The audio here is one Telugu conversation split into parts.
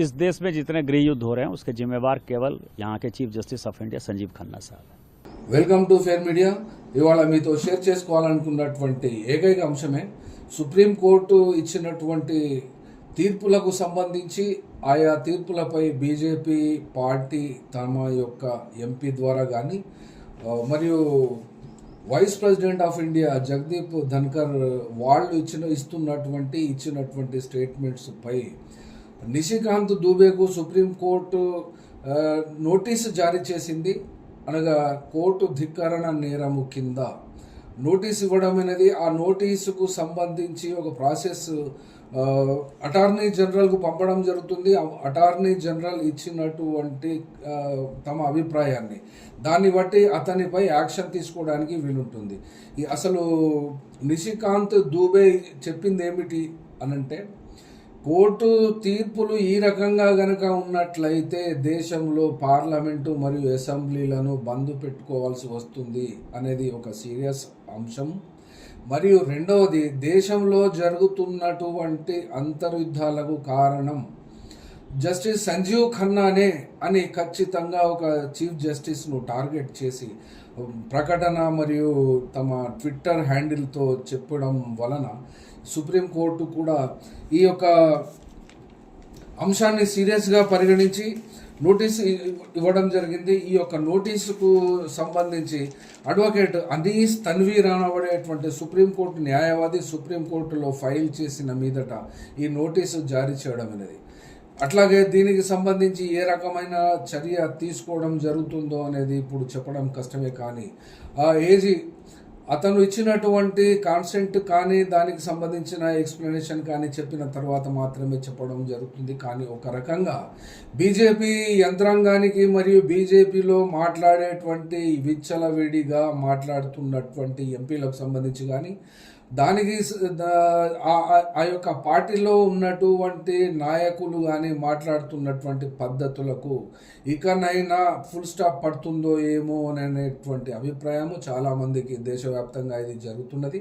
इस देश में जितने गृह युद्ध हो रहे हैं उसके जिम्मेवार केवल यहाँ के chief justice of India Sanjeev Khanna साहब हैं। Welcome to fair media. ఇవాళ మీతో షేర్ చేసుకోవాలనుకున్నటువంటి ఏకైక అంశమే సుప్రీంకోర్టు ఇచ్చినటువంటి తీర్పులకు సంబంధించి ఆయా తీర్పులపై బీజేపీ పార్టీ తమ యొక్క ఎంపీ ద్వారా కానీ మరియు vice president of India Jagdeep Dhankhar వాళ్ళు ఇచ్చినటువంటి స్టేట్మెంట్స్ పై నిషికాంత్ దూబేకు సుప్రీంకోర్టు నోటీసు జారీ చేసింది. అనగా కోర్టు ధిక్కరణ నేరము కింద నోటీస్ ఇవ్వడం అనేది, ఆ నోటీసుకు సంబంధించి ఒక ప్రాసెస్ అటార్నీ జనరల్కు పంపడం జరుగుతుంది. అటార్నీ జనరల్ ఇచ్చినటువంటి తమ అభిప్రాయాన్ని దాన్ని బట్టి అతనిపై యాక్షన్ తీసుకోవడానికి వీలుంటుంది. అసలు నిషికాంత్ దూబే చెప్పింది ఏమిటి అనంటే, కోర్టు తీర్పులు ఈ రకంగా గనక ఉన్నట్లయితే దేశంలో పార్లమెంటు మరియు అసెంబ్లీలను బంద్ పెట్టుకోవాల్సి వస్తుంది అనేది ఒక సీరియస్ అంశం. మరియు రెండవది, దేశంలో జరుగుతున్నటువంటి అంతర్యుద్ధాలకు కారణం జస్టిస్ సంజీవ్ ఖన్నానే అని ఖచ్చితంగా ఒక చీఫ్ జస్టిస్ను టార్గెట్ చేసి ప్రకటన మరియు తమ ట్విట్టర్ హ్యాండిల్తో చెప్పడం వలన సుప్రీంకోర్టు కూడా ఈ యొక్క అంశాన్ని సీరియస్గా పరిగణించి నోటీసు ఇవ్వడం జరిగింది. ఈ యొక్క నోటీసుకు సంబంధించి అడ్వకేట్ అనీస్ తన్వీర్ అనబడేటువంటి సుప్రీంకోర్టు న్యాయవాది సుప్రీంకోర్టులో ఫైల్ చేసిన మీదట ఈ నోటీసు జారీ చేయడం అనేది, అట్లాగే దీనికి సంబంధించి ఏ రకమైన చర్య తీసుకోవడం జరుగుతుందో అనేది ఇప్పుడు చెప్పడం కష్టమే. కానీ ఏజీ అతను ఇచ్చినటువంటి కాన్సెంట్ కానీ దానికి సంబంధించిన ఎక్స్ప్లెనేషన్ కానీ చెప్పిన తర్వాత మాత్రమే చెప్పడం జరుగుతుంది. కానీ ఒక రకంగా బీజేపీ యంత్రాంగానికి మరియు బీజేపీలో మాట్లాడేటువంటి విచ్చలవిడిగా మాట్లాడుతున్నటువంటి ఎంపీలకు సంబంధించి కానీ దానికి ఆ యొక్క పార్టీలో ఉన్నటువంటి నాయకులు కానీ మాట్లాడుతున్నటువంటి పద్ధతులకు ఇకనైనా ఫుల్ స్టాప్ పడుతుందో ఏమో అనేటువంటి అభిప్రాయము చాలామందికి దేశవ్యాప్తంగా ఇది జరుగుతున్నది.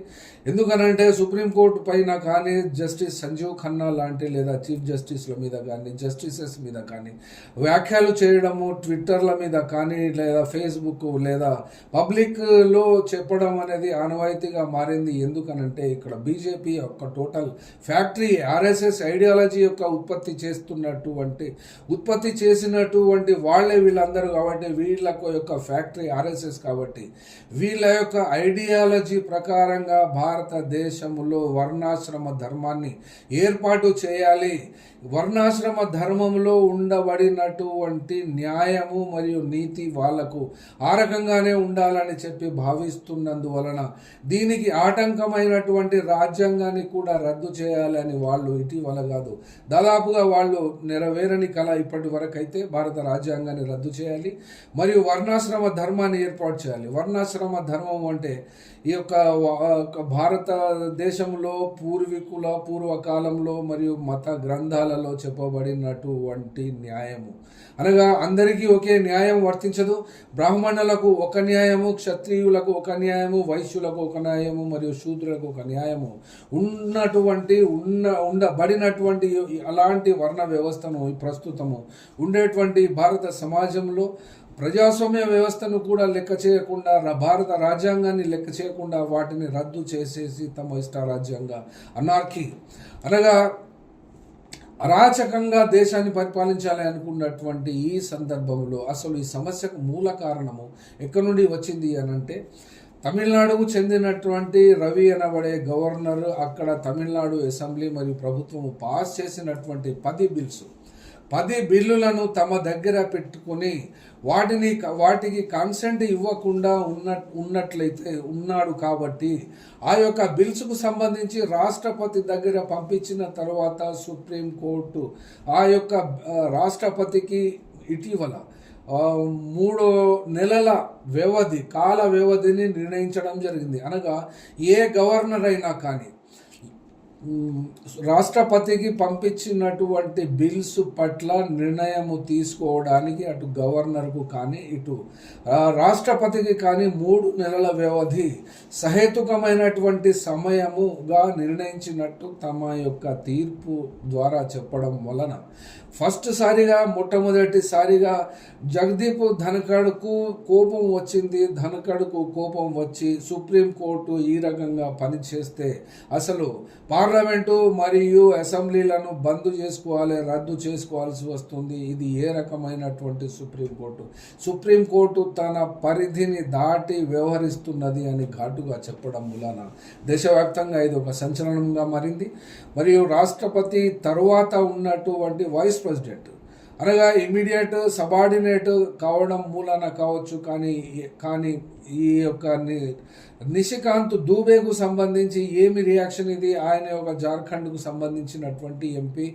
ఎందుకనంటే సుప్రీంకోర్టు పైన కానీ జస్టిస్ సంజీవ్ ఖన్నా లాంటి లేదా చీఫ్ జస్టిస్ల మీద కానీ జస్టిసెస్ మీద కానీ వ్యాఖ్యలు చేయడము, ట్విట్టర్ల మీద కానీ లేదా ఫేస్బుక్ లేదా పబ్లిక్లో చెప్పడం అనేది ఆనవాయితీగా మారింది. ఎందుకనంటే ఇక్కడ బీజేపీ యొక్క టోటల్ ఫ్యాక్టరీ ఆర్ఎస్ఎస్ ఐడియాలజీ యొక్క ఉత్పత్తి చేసినటువంటి వాళ్ళే వీళ్ళందరూ కాబట్టి వీళ్ళ యొక్క ఫ్యాక్టరీ ఆర్ఎస్ఎస్ కాబట్టి వీళ్ళ యొక్క ఐడియాలజీ ప్రకారంగా భారతదేశంలో వర్ణాశ్రమ ధర్మాన్ని ఏర్పాటు చేయాలి. వర్ణాశ్రమ ధర్మంలో ఉండబడినటువంటి న్యాయము మరియు నీతి వాళ్లకు ఆ రకంగానే ఉండాలని చెప్పి భావిస్తున్నందువలన దీనికి ఆటంకమైనటువంటి రాజ్యాంగాన్ని కూడా రద్దు చేయాలని వాళ్ళు ఇటీవల కాదు దాదాపుగా వాళ్ళు నెరవేరని కళ ఇప్పటి వరకు అయితే భారత రాజ్యాంగాన్ని రద్దు చేయాలి మరియు వర్ణాశ్రమ ధర్మాన్ని ఏర్పాటు చేయాలి. వర్ణాశ్రమ ధర్మం అంటే ఈ యొక్క భారతదేశంలో పూర్వకాలంలో మరియు మత గ్రంథాలలో చెప్పబడినటువంటి న్యాయము అనగా అందరికీ ఒకే న్యాయం వర్తించదు. బ్రాహ్మణులకు ఒక న్యాయము, క్షత్రియులకు ఒక న్యాయము, వైశ్యులకు ఒక న్యాయము మరియు శూద్రులకు ఒక న్యాయము ఉండబడినటువంటి అలాంటి వర్ణ వ్యవస్థను ప్రస్తుతము ఉండేటువంటి భారత సమాజంలో ప్రజాస్వామ్య వ్యవస్థను కూడా లెక్క చేయకుండా, భారత రాజ్యాంగాన్ని లెక్క చేయకుండా వాటిని రద్దు చేసేసి తమ ఇష్టారాజ్యంగా అనార్కీ అనగా అరాచకంగా దేశాన్ని పరిపాలించాలి అనుకున్నటువంటి ఈ సందర్భంలో అసలు ఈ సమస్యకు మూల కారణము ఎక్కడి నుండి వచ్చింది అనంటే, తమిళనాడుకు చెందినటువంటి రవి అనబడే గవర్నర్ అక్కడ తమిళనాడు అసెంబ్లీ మరియు ప్రభుత్వము పాస్ చేసినటువంటి 10 బిల్లులను తమ దగ్గర పెట్టుకుని వాటికి కన్సెంట్ ఇవ్వకుండా ఉన్నట్లయితే ఉన్నాడు. కాబట్టి ఆ యొక్క బిల్స్కు సంబంధించి రాష్ట్రపతి దగ్గర పంపించిన తర్వాత సుప్రీంకోర్టు ఆ యొక్క రాష్ట్రపతికి ఇటీవల 3 నెలల కాల వ్యవధిని నిర్ణయించడం జరిగింది. అనగా ఏ గవర్నర్ అయినా కానీ రాష్ట్రపతికి పంపించినటువంటి బిల్స్ పట్ల నిర్ణయం తీసుకోవడానికి అటు గవర్నర్కు కానీ ఇటు రాష్ట్రపతికి కానీ 3 నెలల వ్యవధి సహేతుకమైనటువంటి సమయముగా నిర్ణయించినట్టు తమ యొక్క తీర్పు ద్వారా చెప్పడం వలన మొట్టమొదటిసారిగా జగదీప్ ధనఖడ్కు కోపం వచ్చింది. ధనఖడ్కు కోపం వచ్చి సుప్రీంకోర్టు ఈ రకంగా పనిచేస్తే అసలు పార్లమెంటు మరియు అసెంబ్లీలను రద్దు చేసుకోవాల్సి వస్తుంది. ఇది ఏ రకమైనటువంటి సుప్రీంకోర్టు తన పరిధిని దాటి వ్యవహరిస్తున్నది అని ఘాటుగా చెప్పడం వలన దేశవ్యాప్తంగా ఇది ఒక సంచలనంగా మారింది. మరియు రాష్ట్రపతి తరువాత ఉన్నటువంటి వైస్ ప్రెసిడెంట్ అనగా ఇమీడియట్ సబార్డినేట్ కావడం మూలన కావచ్చు, కానీ ఈ యొక్క నిషికాంత్ దూబేకు సంబంధించి ఏమి రియాక్షన్ ఇది? ఆయన ఒక జార్ఖండ్కు సంబంధించినటువంటి ఎంపీ,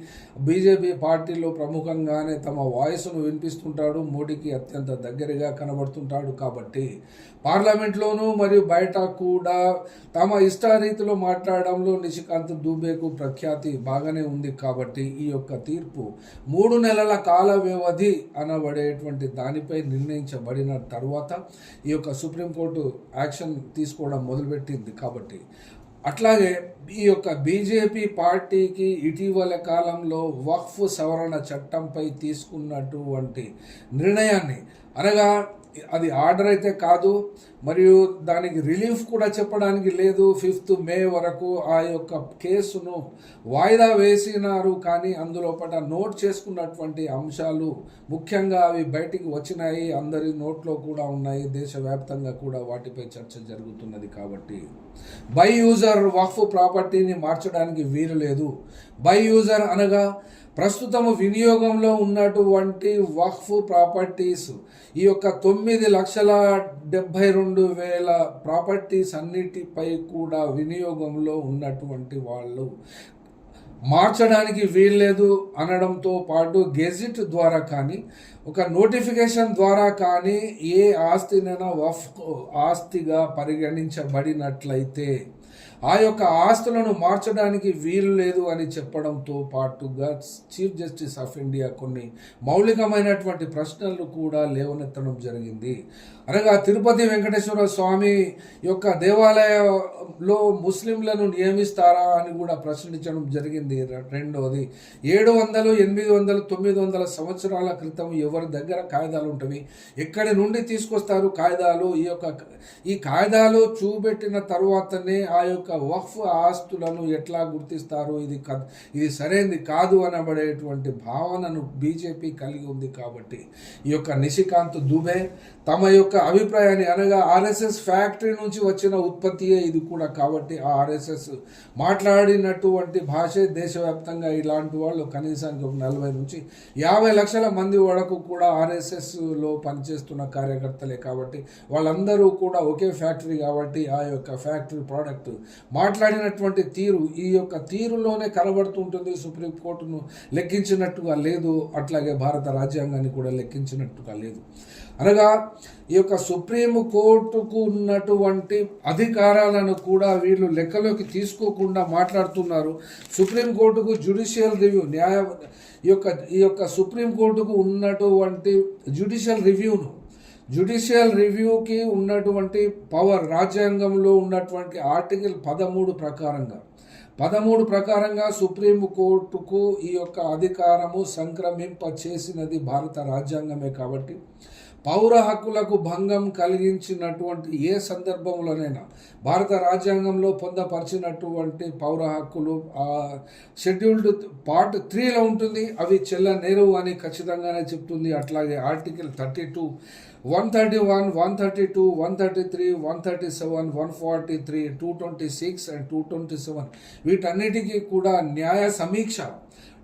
బీజేపీ పార్టీలో ప్రముఖంగానే తమ వాయిస్ను వినిపిస్తుంటాడు, మోడీకి అత్యంత దగ్గరగా కనబడుతుంటాడు. కాబట్టి పార్లమెంట్లోనూ మరియు బయట కూడా తమ ఇష్టారీతిలో మాట్లాడడంలో నిషికాంత్ దూబేకు ప్రఖ్యాతి బాగానే ఉంది. కాబట్టి ఈ యొక్క తీర్పు 3 నెలల కాల వ్యవధి అనబడేటువంటి దానిపై నిర్ణయించబడిన తర్వాత ఈ యొక్క సుప్రీంకోర్టు యాక్షన్ తీసుకోవడం మొదలుపెట్టింది. కాబట్టి అట్లాగే ఈ యొక్క బీజేపీ పార్టీకి ఇటీవల కాలంలో వక్ఫ్ సవరణ చట్టంపై తీసుకున్నటువంటి నిర్ణయాన్ని, అనగా అది ఆర్డర్ అయితే కాదు మరియు దానికి రిలీఫ్ కూడా చెప్పడానికి లేదు, 5th మే వరకు ఆ యొక్క కేసును వాయిదా వేసినారు. కానీ అందులోపట నోట్ చేసుకున్నటువంటి అంశాలు ముఖ్యంగా అవి బయటికి వచ్చినాయి, అందరి నోట్లో కూడా ఉన్నాయి, దేశవ్యాప్తంగా కూడా వాటిపై చర్చ జరుగుతున్నది. కాబట్టి బై యూజర్ వక్ఫ్ ప్రాపర్టీని మార్చడానికి వీలు లేదు. బై యూజర్ అనగా ప్రస్తుతం వినియోగంలో ఉన్నటువంటి వక్ఫ్ ప్రాపర్టీస్, ఈ యొక్క 9,72,000 ప్రాపర్టీస్ అన్నిటిపై కూడా వినియోగంలో ఉన్నటువంటి వాళ్ళు మార్చడానికి వీల్లేదు అనడంతో పాటు గెజిట్ ద్వారా కానీ ఒక నోటిఫికేషన్ ద్వారా కానీ ఏ ఆస్తినైనా వక్ఫ్ ఆస్తిగా పరిగణించబడినట్లయితే ఆ యొక్క ఆస్తులను మార్చడానికి వీలు లేదు అని చెప్పడంతో పాటుగా చీఫ్ జస్టిస్ ఆఫ్ ఇండియా కొన్ని మౌలికమైనటువంటి ప్రశ్నలు కూడా లేవనెత్తడం జరిగింది. అనగా తిరుపతి వెంకటేశ్వర స్వామి యొక్క దేవాలయంలో ముస్లింలను నియమిస్తారా అని కూడా ప్రశ్నించడం జరిగింది. రెండవది 700, 800, 900 సంవత్సరాల క్రితం ఎవరి దగ్గర కాయిదాలు ఉంటవి, ఎక్కడి నుండి తీసుకొస్తారు కాయిదాలు, ఈ కాయిదాలు చూపెట్టిన తర్వాతనే ఆ యొక్క వక్ఫ్ ఆస్తులను ఎట్లా గుర్తిస్తారు, ఇది సరైనది కాదు అనబడేటువంటి భావనను బీజేపీ కలిగి ఉంది. కాబట్టి ఈ యొక్క నిషికాంత్ దుబే తమ యొక్క అభిప్రాయాన్ని, అనగా ఆర్ఎస్ఎస్ ఫ్యాక్టరీ నుంచి వచ్చిన ఉత్పత్తియే ఇది కూడా. కాబట్టి ఆ ఆర్ఎస్ఎస్ మాట్లాడినటువంటి భాషే దేశవ్యాప్తంగా ఇలాంటి వాళ్ళు కనీసానికి 40 నుంచి 50 లక్షల మంది వరకు కూడా ఆర్ఎస్ఎస్లో పనిచేస్తున్న కార్యకర్తలే. కాబట్టి వాళ్ళందరూ కూడా ఒకే ఫ్యాక్టరీ. కాబట్టి ఆ యొక్క ఫ్యాక్టరీ ప్రోడక్ట్ మాట్లాడినటువంటి తీరు ఈ యొక్క తీరులోనే కనబడుతుంటుంది. సుప్రీంకోర్టును లెక్కించినట్టుగా లేదు, అట్లాగే భారత రాజ్యాంగాన్ని కూడా లెక్కించినట్టుగా లేదు. అనగా ఈ యొక్క సుప్రీంకోర్టుకు ఉన్నటువంటి అధికారాలను కూడా వీళ్ళు లెక్కలోకి తీసుకోకుండా మాట్లాడుతున్నారు. సుప్రీంకోర్టుకు జ్యుడిషియల్ రివ్యూ ఈ యొక్క సుప్రీంకోర్టుకు ఉన్నటువంటి జ్యుడిషియల్ రివ్యూకి ఉన్నటువంటి పవర్ రాజ్యాంగంలో ఉన్నటువంటి ఆర్టికల్ 13 ప్రకారంగా సుప్రీంకోర్టుకు ఈ యొక్క అధికారము సంక్రమింప చేసినది భారత రాజ్యాంగమే. కాబట్టి పౌర హక్కులకు భంగం కలిగించినటువంటి ఏ సందర్భంలోనైనా భారత రాజ్యాంగంలో పొందపరిచినటువంటి పౌర హక్కులు షెడ్యూల్డ్ పార్ట్ 3లో ఉంటుంది, అవి చెల్లనేరవు అని ఖచ్చితంగానే చెప్తుంది. అట్లాగే ఆర్టికల్ 32, 131, 132, 133, 137, 143, 226 and 227 వీటన్నిటికీ కూడా న్యాయ సమీక్ష,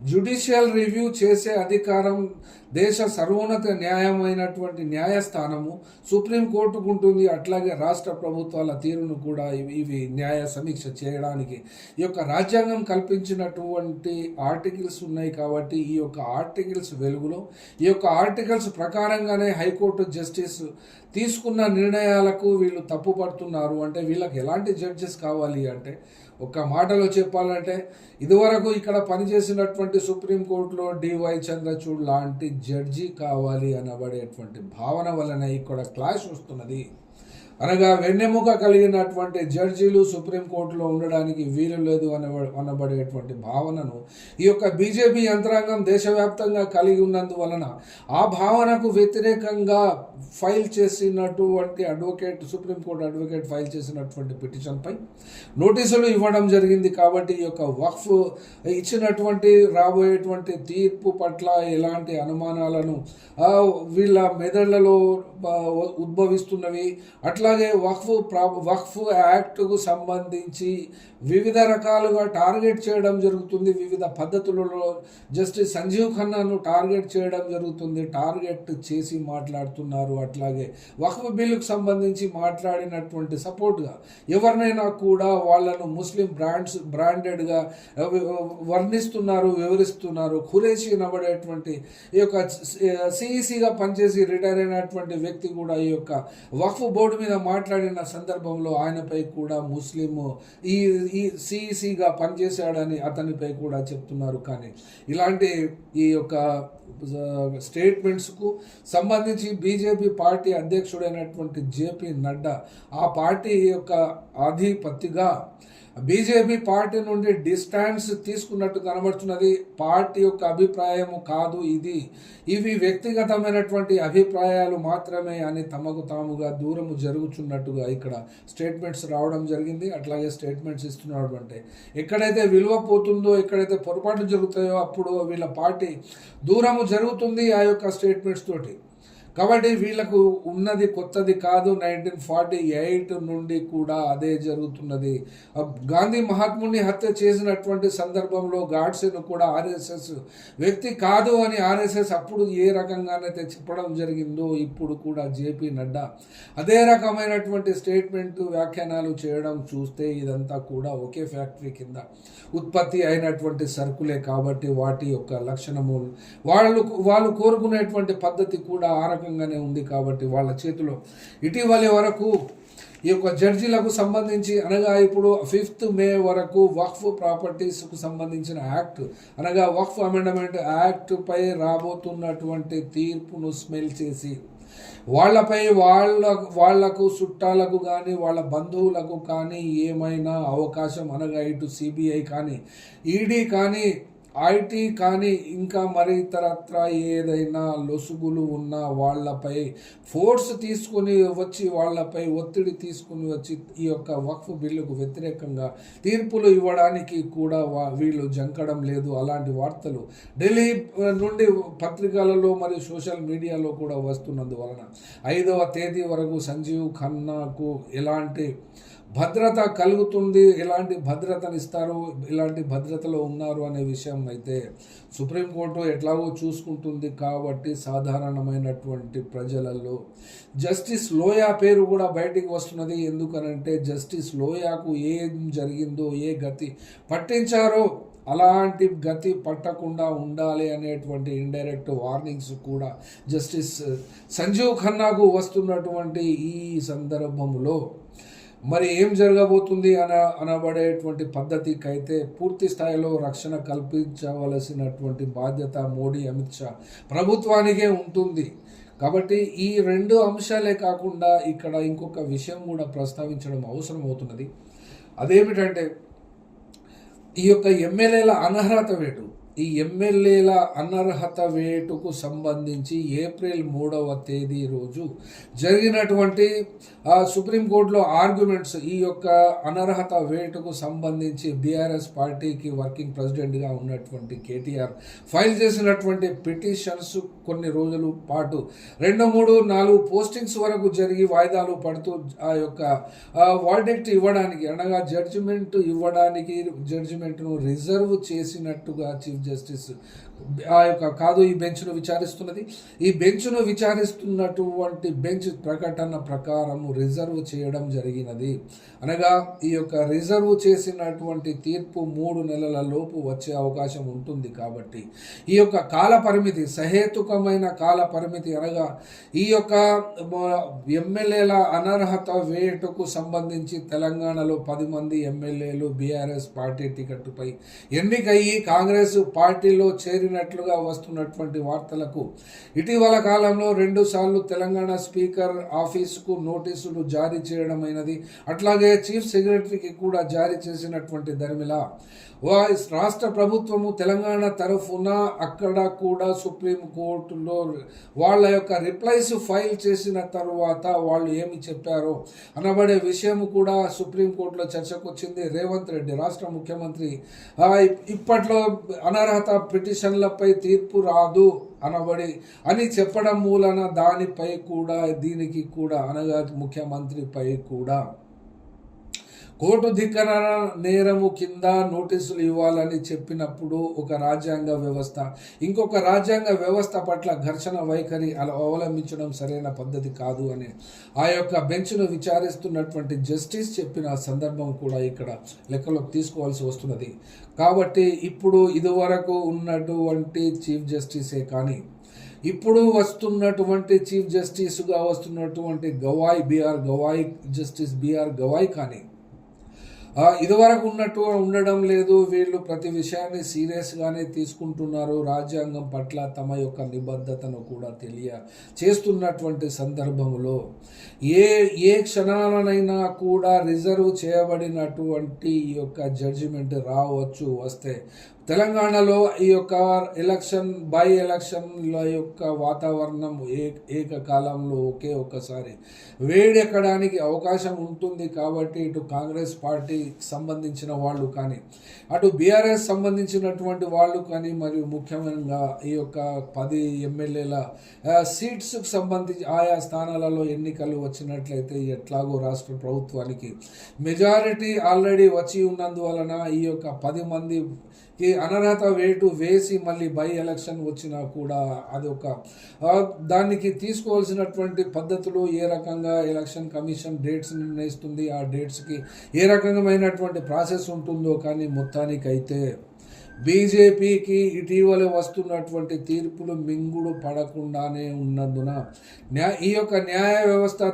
జ్యుడిషియల్ రివ్యూ చేసే అధికారం దేశ సర్వోన్నత న్యాయమైనటువంటి న్యాయస్థానము సుప్రీంకోర్టుకు ఉంటుంది. అట్లాగే రాష్ట్ర ప్రభుత్వాల తీరును కూడా ఇవి న్యాయ సమీక్ష చేయడానికి ఈ యొక్క రాజ్యాంగం కల్పించినటువంటి ఆర్టికల్స్ ఉన్నాయి. కాబట్టి ఈ యొక్క ఆర్టికల్స్ వెలుగులో ఈ యొక్క ఆర్టికల్స్ ప్రకారంగానే హైకోర్టు జస్టిస్ తీసుకున్న నిర్ణయాలకు వీళ్ళు తప్పుపడుతున్నారు. అంటే వీళ్ళకి ఎలాంటి జడ్జెస్ కావాలి అంటే ఒక్క మాటలో చెప్పాలంటే ఇదివరకు ఇక్కడ పనిచేసినటువంటి సుప్రీంకోర్టులో డివై చంద్రచూడ్ లాంటి జడ్జి కావాలి అనబడేటువంటి భావన వలన ఇక్కడ క్లాష్ వస్తున్నది. అనగా వెన్నెముక కలిగినటువంటి జడ్జీలు సుప్రీంకోర్టులో ఉండడానికి వీలు లేదు అనబడేటువంటి భావనను ఈ యొక్క బీజేపీ యంత్రాంగం దేశవ్యాప్తంగా కలిగి ఉన్నందువలన ఆ భావనకు వ్యతిరేకంగా ఫైల్ చేసినటువంటి సుప్రీంకోర్టు అడ్వకేట్ ఫైల్ చేసినటువంటి పిటిషన్పై నోటీసులు ఇవ్వడం జరిగింది. కాబట్టి ఈ యొక్క వక్ఫ్ ఇచ్చినటువంటి రాబోయేటువంటి తీర్పు పట్ల ఎలాంటి అనుమానాలను వీళ్ళ మెదళ్లలో ఉద్భవిస్తున్నవి. అట్లాగే వక్ఫ్ యాక్ట్కు సంబంధించి వివిధ రకాలుగా టార్గెట్ చేయడం జరుగుతుంది. వివిధ పద్ధతులలో జస్టిస్ సంజీవ్ ఖన్నాను టార్గెట్ చేయడం జరుగుతుంది. టార్గెట్ చేసి మాట్లాడుతున్నారు. అట్లాగే వక్ఫ్ బిల్లుకు సంబంధించి మాట్లాడినటువంటి సపోర్ట్గా ఎవరినైనా కూడా వాళ్ళను ముస్లిం బ్రాండెడ్గా వర్ణిస్తున్నారు, వివరిస్తున్నారు. ఖురేషి అనబడేటువంటి ఈ యొక్క సిఈసిగా పనిచేసి రిటైర్ అయినటువంటి వ్యక్తి కూడా ఈ యొక్క వక్ఫ్ బోర్డు మీద మాట్లాడిన సందర్భంలో ఆయనపై కూడా ముస్లిం ఈ సిఈసిగా పనిచేశాడని అతనిపై కూడా చెప్తున్నారు. కానీ ఇలాంటి ఈ యొక్క స్టేట్మెంట్స్కు సంబంధించి బీజేపీ పార్టీ అధ్యక్షుడైనటువంటి జేపీ నడ్డా ఆ పార్టీ యొక్క అధిపతిగా బీజేపీ పార్టీ నుండి డిస్టాన్స్ తీసుకున్నట్టు కనబడుతున్నది. పార్టీ యొక్క అభిప్రాయము కాదు ఇవి వ్యక్తిగతమైనటువంటి అభిప్రాయాలు మాత్రమే అని తమకు తాముగా దూరము జరుగుతున్నట్టుగా ఇక్కడ స్టేట్మెంట్స్ రావడం జరిగింది. అట్లాగే స్టేట్మెంట్స్ ఇస్తున్నారు. అంటే ఎక్కడైతే విలువ పోతుందో, ఎక్కడైతే పొరపాట్లు జరుగుతాయో అప్పుడు వీళ్ళ పార్టీ దూరము జరుగుతుంది ఆ యొక్క స్టేట్మెంట్స్ తోటి. కాబట్టి వీళ్ళకు ఉన్నది కొత్తది కాదు. 1948 నుండి కూడా అదే జరుగుతున్నది. గాంధీ మహాత్ముని హత్య చేసినటువంటి సందర్భంలో గాడ్సేను కూడా ఆర్ఎస్ఎస్ వ్యక్తి కాదు అని ఆర్ఎస్ఎస్ అప్పుడు ఏ రకంగానైతే చెప్పడం జరిగిందో ఇప్పుడు కూడా జేపీ నడ్డా అదే రకమైనటువంటి స్టేట్మెంట్ వ్యాఖ్యానాలు చేయడం చూస్తే ఇదంతా కూడా ఒకే ఫ్యాక్టరీ కింద ఉత్పత్తి అయినటువంటి సరుకులే. కాబట్టి వాటి యొక్క లక్షణము వాళ్ళు కోరుకునేటువంటి పద్ధతి కూడా ఆ రకంగానే ఉంది. కాబట్టి వాళ్ళ చేతిలో ఇటీవలి వరకు ఈ యొక్క జడ్జీలకు సంబంధించి అనగా ఇప్పుడు 5th మే వరకు వక్ఫ్ ప్రాపర్టీస్కు సంబంధించిన యాక్ట్ అనగా వక్ఫ్ అమెండ్మెంట్ యాక్ట్ పై రాబోతున్నటువంటి తీర్పును స్మెల్ చేసి వాళ్లకు చుట్టాలకు కానీ వాళ్ళ బంధువులకు కానీ ఏమైనా అవకాశం అనగా ఇటు సిబిఐ కానీ ఈడీ కానీ ఐటీ కానీ ఇంకా మరి ఇతరత్ర ఏదైనా లొసుగులు ఉన్న వాళ్ళపై ఫోర్స్ తీసుకుని వచ్చి వాళ్ళపై ఒత్తిడి తీసుకుని వచ్చి ఈ యొక్క వక్ఫ్ బిల్లుకు వ్యతిరేకంగా తీర్పులు ఇవ్వడానికి కూడా వీళ్ళు జంకడం లేదు. అలాంటి వార్తలు ఢిల్లీ నుండి పత్రికలలో మరియు సోషల్ మీడియాలో కూడా వస్తున్నందువలన 5వ తేదీ వరకు సంజీవ్ ఖన్నాకు ఎలాంటి భద్రత కలుగుతుంది, ఎలాంటి భద్రతనిస్తారు, ఎలాంటి భద్రతలో ఉన్నారు అనే విషయం అయితే సుప్రీంకోర్టు ఎట్లాగో చూసుకుంటుంది. కాబట్టి సాధారణమైనటువంటి ప్రజలలో జస్టిస్ లోయా పేరు కూడా బయటికి వస్తున్నది. ఎందుకనంటే జస్టిస్ లోయాకు ఏం జరిగిందో, ఏ గతి పట్టించారో అలాంటి గతి పట్టకుండా ఉండాలి అనేటువంటి ఇండైరెక్ట్ వార్నింగ్స్ కూడా జస్టిస్ సంజీవ్ ఖన్నాకు వస్తున్నటువంటి ఈ సందర్భంలో మరి ఏం జరగబోతుంది అనబడేటువంటి పద్ధతికైతే పూర్తి స్థాయిలో రక్షణ కల్పించవలసినటువంటి బాధ్యత మోడీ, అమిత్ షా ప్రభుత్వానికే ఉంటుంది. కాబట్టి ఈ 2 అంశాలే కాకుండా ఇక్కడ ఇంకొక విషయం కూడా ప్రస్తావించడం అవసరం అవుతున్నది. అదేమిటంటే ఈ యొక్క ఎమ్మెల్యేల అనర్హత వేటు. ఈ ఎమ్మెల్యేల అనర్హత వేటుకు సంబంధించి ఏప్రిల్ 3వ తేదీ రోజు జరిగినటువంటి సుప్రీంకోర్టులో ఆర్గ్యుమెంట్స్ ఈ యొక్క అనర్హత వేటుకు సంబంధించి బీఆర్ఎస్ పార్టీకి వర్కింగ్ ప్రెసిడెంట్గా ఉన్నటువంటి కేటీఆర్ ఫైల్ చేసినటువంటి పిటిషన్స్ కొన్ని రోజుల పాటు 2, 3, 4 పోస్టింగ్స్ వరకు జరిగి వాయిదాలు పడుతూ ఆ యొక్క వర్డిక్ట్ ఇవ్వడానికి అనగా జడ్జిమెంట్ను రిజర్వ్ చేసినట్టుగా చీఫ్ జస్టిస్ ఈ బెంచ్ను విచారిస్తున్నది. ఈ బెంచ్ను విచారిస్తున్నటువంటి బెంచ్ ప్రకటన ప్రకారము రిజర్వ్ చేయడం జరిగినది. అనగా ఈ యొక్క రిజర్వ్ చేసినటువంటి తీర్పు 3 నెలల లోపు వచ్చే అవకాశం ఉంటుంది. కాబట్టి ఈ యొక్క కాల పరిమితి, సహేతుకమైన కాల పరిమితి, అనగా ఈ యొక్క ఎమ్మెల్యేల అనర్హత వేటుకు సంబంధించి తెలంగాణలో 10 మంది ఎమ్మెల్యేలు బీఆర్ఎస్ పార్టీ టికెట్పై ఎన్నికయ్యి కాంగ్రెస్ పార్టీలో చేరినట్లుగా వస్తున్నటువంటి వార్తలకు ఇటీవల కాలంలో 2 సార్లు తెలంగాణ స్పీకర్ ఆఫీసుకు నోటీసులు జారీ చేయడమైనది. అట్లాగే చీఫ్ సెక్రటరీకి కూడా జారీ చేసినటువంటి దరిమిల రాష్ట్ర ప్రభుత్వము తెలంగాణ తరఫున అక్కడ కూడా సుప్రీంకోర్టులో వాళ్ళ యొక్క రిప్లైస్ ఫైల్ చేసిన తర్వాత వాళ్ళు ఏమి చెప్పారో అనబడే విషయం కూడా సుప్రీంకోర్టులో చర్చకు వచ్చింది. రేవంత్ రెడ్డి రాష్ట్ర ముఖ్యమంత్రి ఇప్పట్లో అనర్హత పిటిషన్లపై తీర్పు రాదు అని చెప్పడం మూలన దానిపై కూడా, దీనికి కూడా, అనగా ముఖ్యమంత్రిపై కూడా కోర్టు ధిక్కరణ నేరము కింద నోటీసులు ఇవ్వాలని చెప్పినప్పుడు ఒక రాజ్యాంగ వ్యవస్థ ఇంకొక రాజ్యాంగ వ్యవస్థ పట్ల ఘర్షణ వైఖరి అవలంబించడం సరైన పద్ధతి కాదు అని ఆ యొక్క బెంచ్ను విచారిస్తున్నటువంటి జస్టిస్ చెప్పిన సందర్భం కూడా ఇక్కడ లెక్కలోకి తీసుకోవాల్సి వస్తున్నది. కాబట్టి ఇప్పుడు ఇదివరకు ఉన్నటువంటి చీఫ్ జస్టిసే కానీ ఇప్పుడు వస్తున్నటువంటి చీఫ్ జస్టిస్గా వస్తున్నటువంటి జస్టిస్ బిఆర్ గవాయ్ కానీ ఇదివరకు ఉన్నట్టు ఉండడం లేదు. వీళ్ళు ప్రతి విషయాన్ని సీరియస్గానే తీసుకుంటున్నారు. రాజ్యాంగం పట్ల తమ యొక్క నిబద్ధతను కూడా చేస్తున్నటువంటి సందర్భంలో ఏ క్షణాలనైనా కూడా రిజర్వ్ చేయబడినటువంటి ఈ యొక్క జడ్జిమెంట్ వస్తే తెలంగాణలో ఈ యొక్క బై ఎలక్షన్ల యొక్క వాతావరణం ఏకకాలంలో ఒకేసారి వేడెక్కడానికి అవకాశం ఉంటుంది. కాబట్టి ఇటు కాంగ్రెస్ పార్టీకి సంబంధించిన వాళ్ళు కానీ, అటు బీఆర్ఎస్ సంబంధించినటువంటి వాళ్ళు కానీ, మరియు ముఖ్యంగా ఈ యొక్క 10 ఎమ్మెల్యేల సీట్స్కు సంబంధించి ఆయా స్థానాలలో ఎన్నికలు వచ్చినట్లయితే ఎట్లాగో రాష్ట్ర ప్రభుత్వానికి మెజారిటీ ఆల్రెడీ వచ్చి ఉన్నందువలన ఈ యొక్క 10 మందికి అనర్హత వేటు వేసి మళ్ళీ బై ఎలక్షన్ వచ్చినా కూడా అదొక దానికి తీసుకోవాల్సినటువంటి పద్ధతులు, ఏ రకంగా ఎలక్షన్ కమిషన్ డేట్స్ నిర్ణయిస్తుంది, ఆ డేట్స్కి ఏ రకమైనటువంటి ప్రాసెస్ ఉంటుందో, కానీ మొత్తానికైతే బీజేపీకి ఇటీవల వస్తున్నటువంటి తీర్పులు మింగుడు పడకుండానే ఉన్నందున ఈ యొక్క న్యాయ వ్యవస్థ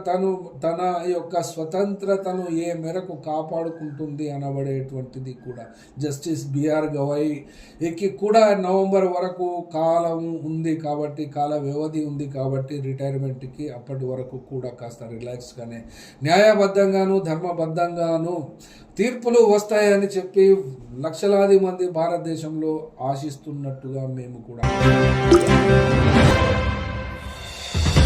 తన యొక్క స్వతంత్రతను ఏ మేరకు కాపాడుకుంటుంది అనబడేటువంటిది కూడా జస్టిస్ బిఆర్ గవాయికి కూడా నవంబర్ వరకు కాలం ఉంది కాబట్టి, కాల వ్యవధి ఉంది కాబట్టి రిటైర్మెంట్కి అప్పటి వరకు కూడా కాస్త రిలాక్స్గానే న్యాయబద్ధంగాను ధర్మబద్ధంగాను తీర్పులు వస్తాయని చెప్పి లక్షలాది మంది భారతదేశంలో ఆశిస్తున్నట్టుగా మేము కూడా